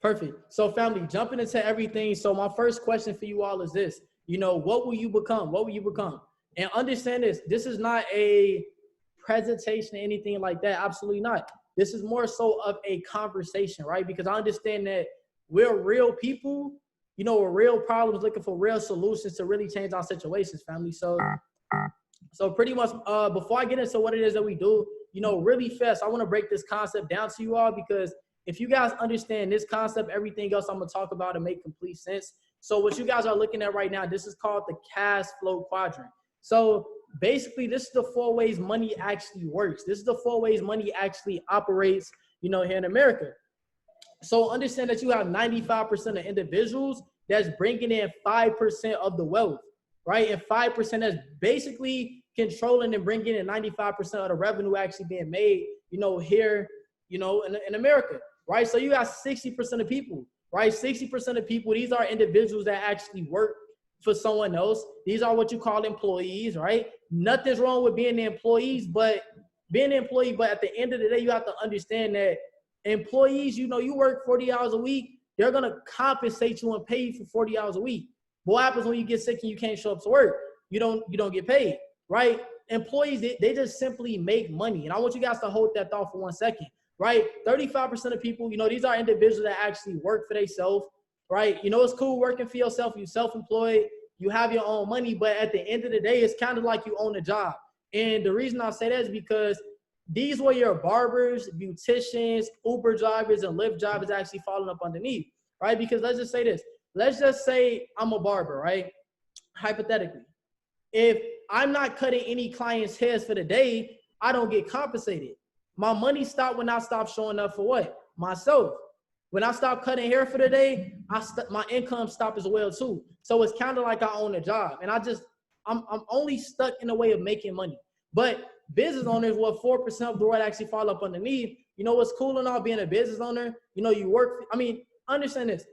Perfect. So family, jumping into everything. So my first question for you all is this, what will you become? What will you become? And understand this, this is not a presentation or anything like that. Absolutely not. This is more so of a conversation, right? Because I understand that we're real people, with real problems, looking for real solutions to really change our situations, family. So pretty much, before I get into what it is that we do, really fast, I want to break this concept down to you all, because if you guys understand this concept, everything else I'm going to talk about and make complete sense. So what you guys are looking at right now, this is called the cash flow quadrant. So basically, this is the 4 ways money actually works. This is the 4 ways money actually operates, here in America. So understand that you have 95% of individuals that's bringing in 5% of the wealth, right? And 5% that's basically controlling and bringing in 95% of the revenue actually being made, here, in America, right? So you got 60% of people, right? 60% of people, these are individuals that actually work for someone else. These are what you call employees, right? Nothing's wrong with being an employee, but at the end of the day, you have to understand that employees, you work 40 hours a week, they're going to compensate you and pay you for 40 hours a week. But what happens when you get sick and you can't show up to work? You don't get paid, right? Employees, they just simply make money. And I want you guys to hold that thought for 1 second, right? 35% of people, these are individuals that actually work for themselves, right? It's cool working for yourself. You're self-employed. You have your own money. But at the end of the day, it's kind of like you own a job. And the reason I say that is because these were your barbers, beauticians, Uber drivers, and Lyft drivers actually falling up underneath, right? Because let's just say this. Let's just say I'm a barber, right? Hypothetically. If I'm not cutting any clients' hairs for the day, I don't get compensated. My money stopped when I stopped showing up for what? Myself. When I stop cutting hair for the day, my income stopped as well too. So it's kind of like I own a job, and I'm only stuck in a way of making money. But business owners, what 4% of the world actually fall up underneath. What's cool and all being a business owner? You work. Understand this.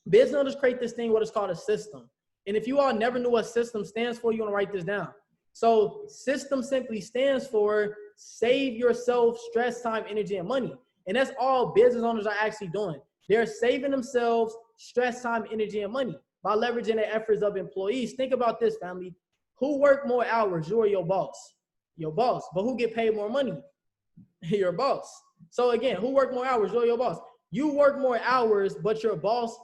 Business owners create this thing, what is called a system. And if you all never knew what system stands for, you want to write this down. So system simply stands for save yourself stress, time, energy, and money. And that's all business owners are actually doing. They're saving themselves stress, time, energy, and money by leveraging the efforts of employees. Think about this, family. Who work more hours? You or your boss? Your boss. But who get paid more money? Your boss. So again, who work more hours? You or your boss? You work more hours, but your boss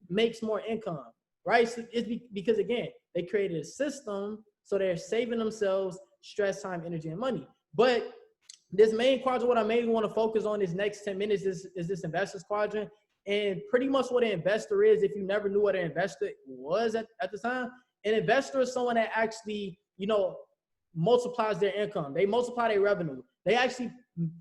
makes more income, right? So it's because, again, they created a system, so they're saving themselves stress, time, energy, and money. But this main quadrant, what I mainly want to focus on this next 10 minutes is this investors quadrant. And pretty much what an investor is, if you never knew what an investor was at the time, an investor is someone that actually, multiplies their income. They multiply their revenue. They actually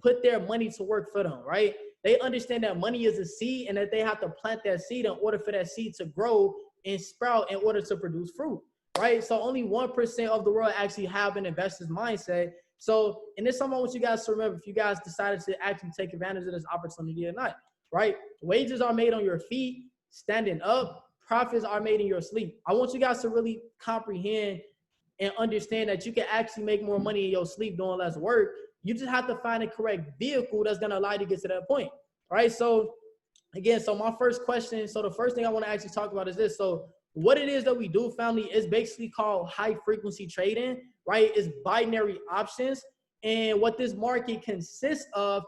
put their money to work for them, right? They understand that money is a seed and that they have to plant that seed in order for that seed to grow and sprout in order to produce fruit, right? So only 1% of the world actually have an investor's mindset. So, and this is something I want you guys to remember if you guys decided to actually take advantage of this opportunity or not, right? Wages are made on your feet, standing up. Profits are made in your sleep. I want you guys to really comprehend and understand that you can actually make more money in your sleep doing less work. You just have to find a correct vehicle that's going to allow you to get to that point, right? So again, so my first question, so the first thing I want to actually talk about is this. So what it is that we do, family, is basically called high frequency trading, right? It's binary options. And what this market consists of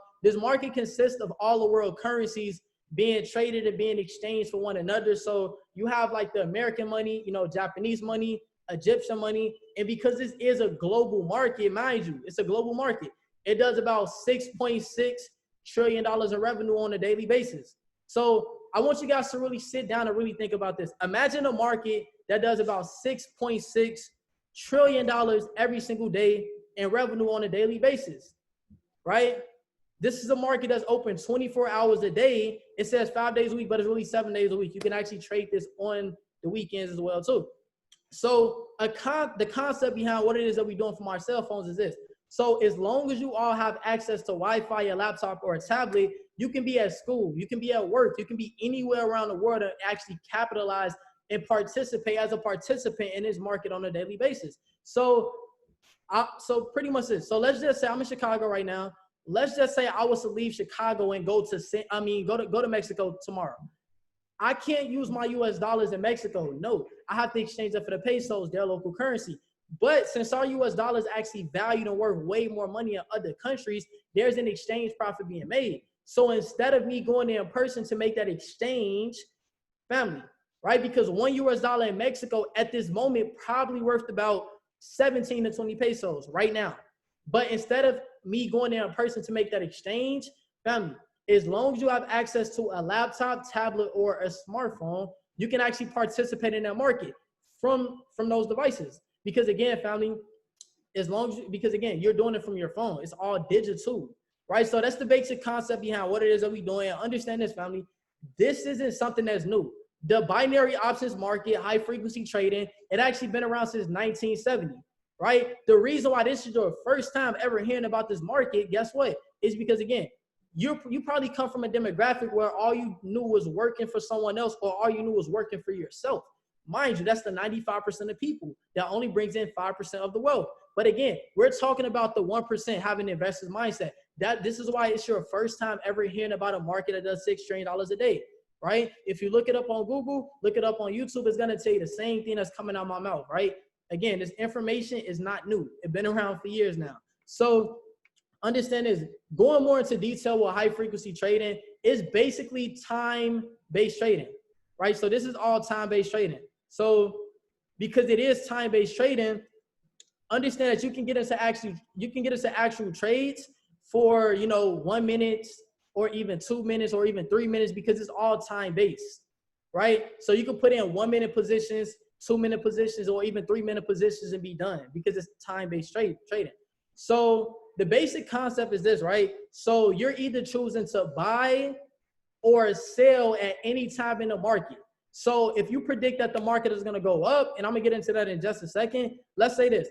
all the world currencies being traded and being exchanged for one another. So you have like the American money, Japanese money, Egyptian money. And because this is a global market, mind you, it's a global market. It does about $6.6 trillion in revenue on a daily basis. So I want you guys to really sit down and really think about this. Imagine a market that does about $6.6 trillion every single day in revenue on a daily basis, right? This is a market that's open 24 hours a day. It says 5 days a week, but it's really 7 days a week. You can actually trade this on the weekends as well too. So the concept behind what it is that we're doing from our cell phones is this. So as long as you all have access to Wi-Fi, a laptop, or a tablet, you can be at school, you can be at work, you can be anywhere around the world and actually capitalize and participate as a participant in this market on a daily basis. So pretty much this. So let's just say I'm in Chicago right now. let's just say I was to leave Chicago and go to Mexico tomorrow. I can't use my US dollars in Mexico. No, I have to exchange that for the pesos, their local currency. But since our US dollars actually valued and worth way more money in other countries, there's an exchange profit being made. So instead of me going there in person to make that exchange, family, right? Because one US dollar in Mexico at this moment probably worth about 17 to 20 pesos right now. But instead of me going there in person to make that exchange, family, as long as you have access to a laptop, tablet, or a smartphone, you can actually participate in that market from those devices. Because again, family, you're doing it from your phone. It's all digital, right? So that's the basic concept behind what it is that we're doing. Understand this, family. This isn't something that's new. The binary options market, high frequency trading, it actually been around since 1970, right? The reason why this is your first time ever hearing about this market, guess what? Is because, again, you probably come from a demographic where all you knew was working for someone else, or all you knew was working for yourself. Mind you, that's the 95% of people that only brings in 5% of the wealth. But again, we're talking about the 1% having an investor's mindset. This is why it's your first time ever hearing about a market that does $6 trillion a day, right? If you look it up on Google, look it up on YouTube, it's gonna tell you the same thing that's coming out of my mouth, right? Again, this information is not new. It's been around for years now. So understand this, going more into detail with high frequency trading is basically time-based trading, right? So this is all time-based trading. So because it is time-based trading, understand that you can get into actual trades for, 1 minute or even 2 minutes or even 3 minutes, because it's all time-based, right? So you can put in 1 minute positions, 2 minute positions, or even 3 minute positions and be done, because it's time-based trading. So the basic concept is this, right? So you're either choosing to buy or sell at any time in the market. So if you predict that the market is going to go up, and I'm going to get into that in just a second, let's say this.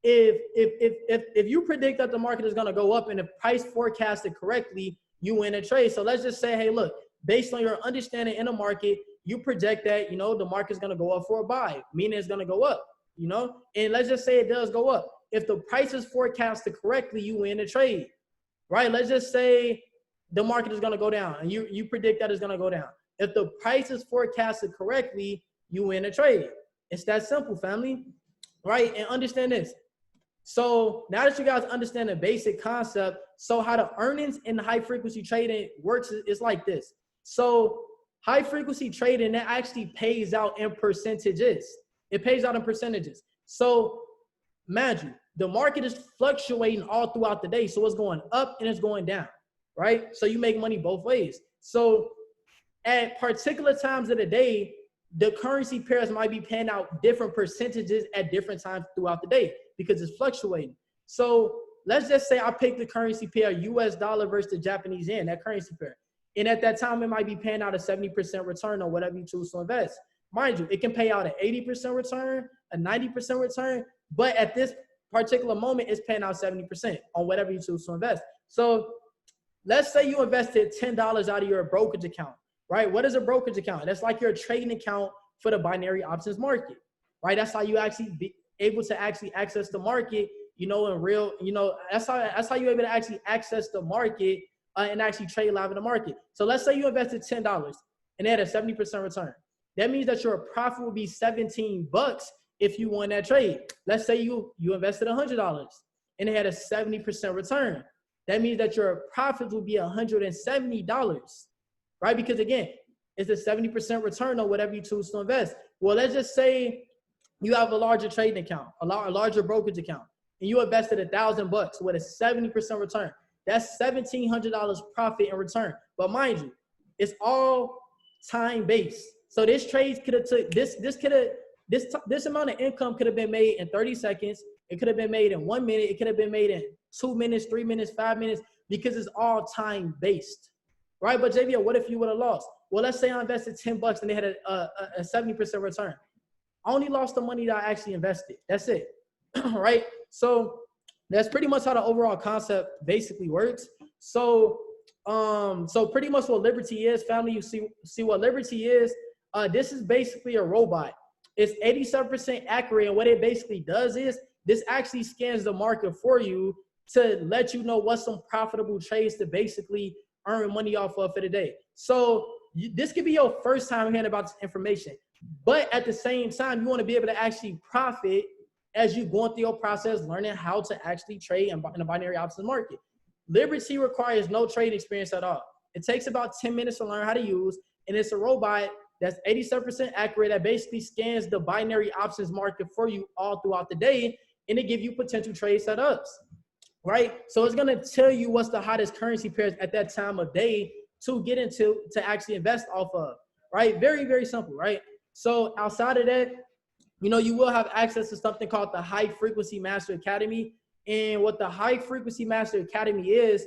If you predict that the market is going to go up and the price forecasted correctly, you win a trade. So let's just say, hey, look, based on your understanding in the market, you project that, the market is going to go up for a buy, meaning it's going to go up, and let's just say it does go up. If the price is forecasted correctly, you win a trade, right? Let's just say the market is going to go down and you predict that it's going to go down. If the price is forecasted correctly, you win a trade. It's that simple, family, right? And understand this. So now that you guys understand the basic concept, so how the earnings in high frequency trading works is like this. So high frequency trading, that actually pays out in percentages. It pays out in percentages. So imagine the market is fluctuating all throughout the day. So it's going up and it's going down, right? So you make money both ways. So at particular times of the day, the currency pairs might be paying out different percentages at different times throughout the day because it's fluctuating. So let's just say I pick the currency pair US dollar versus the Japanese yen, that currency pair. And at that time, it might be paying out a 70% return on whatever you choose to invest. Mind you, it can pay out an 80% return, a 90% return, but at this particular moment, it's paying out 70% on whatever you choose to invest. So let's say you invested $10 out of your brokerage account, right? What is a brokerage account? That's like your trading account for the binary options market, right? That's how you actually be able to actually access the market, in real, that's how you're able to actually access the market and actually trade live in the market. So let's say you invested $10 and had a 70% return. That means that your profit will be $17 if you won that trade. Let's say you invested $100 and it had a 70% return. That means that your profits will be $170, right? Because again, it's a 70% return on whatever you choose to invest. Well, let's just say you have a larger trading account, a larger brokerage account, and you invested $1,000 with a 70% return. That's $1,700 profit in return. But mind you, it's all time-based. So this trade could have took this amount of income could have been made in 30 seconds. It could have been made in 1 minute. It could have been made in 2 minutes, 3 minutes, 5 minutes, because it's all time-based, right? But JVO, what if you would have lost? Well, let's say I invested $10 and they had a 70% return. I only lost the money that I actually invested. That's it, right? So that's pretty much how the overall concept basically works. So pretty much what Liberty is, family, you see what Liberty is. This is basically a robot. It's 87% accurate, and what it basically does is this actually scans the market for you to let you know what's some profitable trades to basically earn money off of for the day. So this could be your first time hearing about this information, but at the same time, you want to be able to actually profit as you're going through your process, learning how to actually trade in the binary options market. Liberty requires no trading experience at all. It takes about 10 minutes to learn how to use, and it's a robot that's 87% accurate that basically scans the binary options market for you all throughout the day, and it gives you potential trade setups, right? So it's gonna tell you what's the hottest currency pairs at that time of day to get into, to actually invest off of, right? Very, very simple, right? So outside of that, you know, you will have access to something called the High Frequency Master Academy. And what the High Frequency Master Academy is,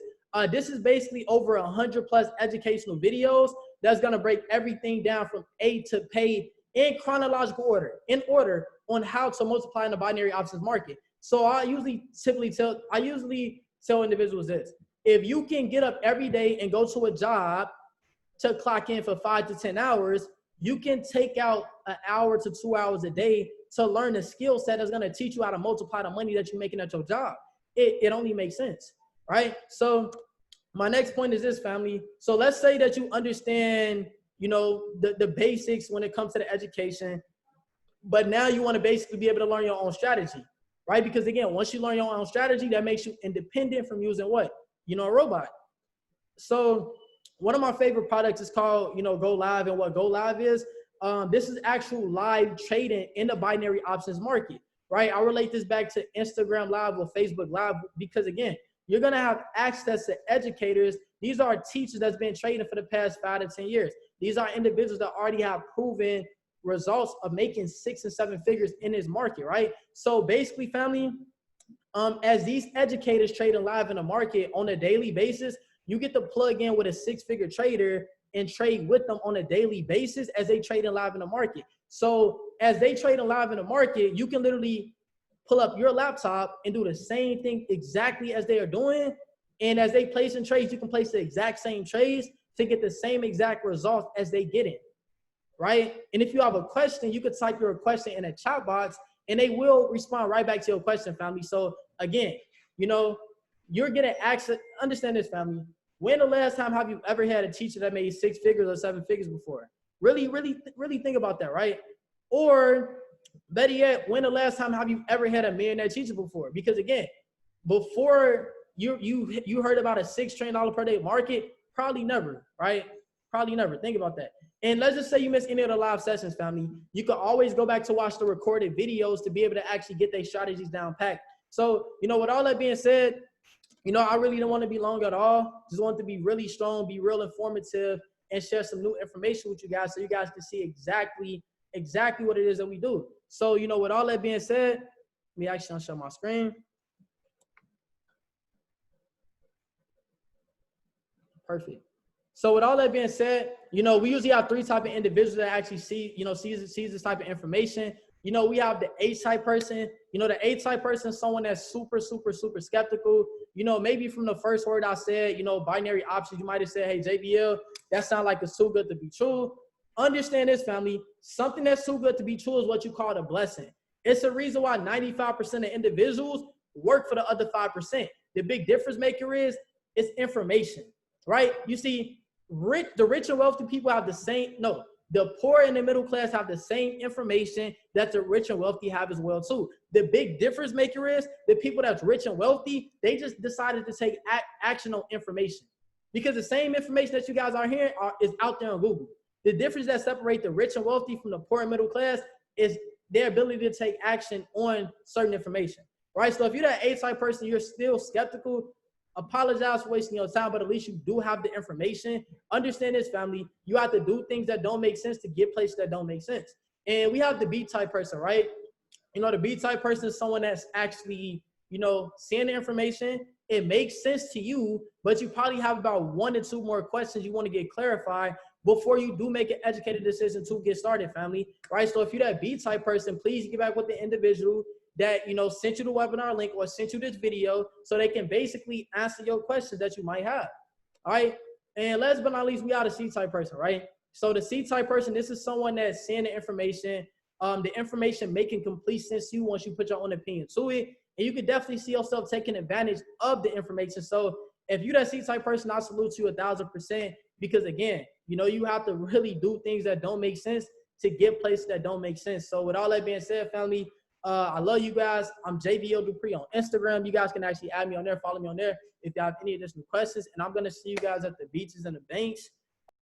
this is basically over 100+ educational videos that's gonna break everything down from A to P in chronological order, on how to multiply in the binary options market. So I usually tell individuals this: if you can get up every day and go to a job to clock in for 5 to 10 hours, you can take out an hour to 2 hours a day to learn a skill set that's gonna teach you how to multiply the money that you're making at your job. It only makes sense, right? So my next point is this, family. So let's say that you understand, you know, the basics when it comes to the education, but now you wanna basically be able to learn your own strategy, right? Because again, once you learn your own strategy, that makes you independent from using what? You know, a robot. So one of my favorite products is called, you know, Go Live. And what Go Live is, this is actual live trading in the binary options market, right? I relate this back to Instagram Live or Facebook Live, because again, you're gonna have access to educators. These are teachers that's been trading for the past 5 to 10 years. These are individuals that already have proven results of making 6 and 7 figures in this market, right? So basically, family, as these educators trading live in the market on a daily basis, you get to plug in with a 6-figure trader and trade with them on a daily basis as they trade live in the market. So as they trade live in the market, you can literally pull up your laptop and do the same thing exactly as they are doing. And as they place in trades, you can place the exact same trades to get the same exact results as they get it, right? And if you have a question, you could type your question in a chat box and they will respond right back to your question, family. So again, you know, you're getting access. Understand this, family. When the last time have you ever had a teacher that made 6 figures or 7 figures before? Really think about that, right? Or better yet, when the last time have you ever had a millionaire teacher before? Because again, before you heard about a $6 trillion per day market, probably never, right? Probably never. Think about that. And let's just say you miss any of the live sessions, family. You can always go back to watch the recorded videos to be able to actually get their strategies down packed. So, you know, with all that being said, you know, I really don't want to be long at all. Just want to be really strong, be real informative, and share some new information with you guys so you guys can see exactly what it is that we do. So, you know, with all that being said, let me actually show my screen. Perfect. So with all that being said, you know, we usually have 3 types of individuals that actually sees this type of information. You know, we have the A-type person. You know, the A-type person is someone that's super skeptical. You know, maybe from the first word I said, you know, binary options, you might have said, hey, JBL, that sounds like it's too good to be true. Understand this, family. Something that's too good to be true is what you call a blessing. It's a reason why 95% of individuals work for the other 5%. The big difference maker is it's information, right? You see, the rich and wealthy people have the poor and the middle class have the same information that the rich and wealthy have as well too. The big difference maker is the people that's rich and wealthy, they just decided to take action on information, because the same information that you guys are hearing is out there on Google. The difference that separates the rich and wealthy from the poor and middle class is their ability to take action on certain information, right? So if you're that A-type person, you're still skeptical, apologize for wasting your time, but at least you do have the information. Understand this, family. You have to do things that don't make sense to get places that don't make sense. And we have the B-type person, right? You know, the B-type person is someone that's actually, you know, seeing the information. It makes sense to you, but you probably have about 1 to 2 more questions you want to get clarified before you do make an educated decision to get started, family, right? So if you're that B-type person, please get back with the individual that, you know, sent you the webinar link or sent you this video so they can basically answer your questions that you might have, all right? And last but not least, we are the C-type person, right? So the C-type person, this is someone that's seeing the information making complete sense to you once you put your own opinion to it. And you can definitely see yourself taking advantage of the information. So if you're that C-type person, I salute you 1,000%, because again, you know, you have to really do things that don't make sense to get places that don't make sense. So with all that being said, family, I love you guys. I'm JVO Dupree on Instagram. You guys can actually add me on there, follow me on there if you have any additional questions. And I'm going to see you guys at the beaches and the banks.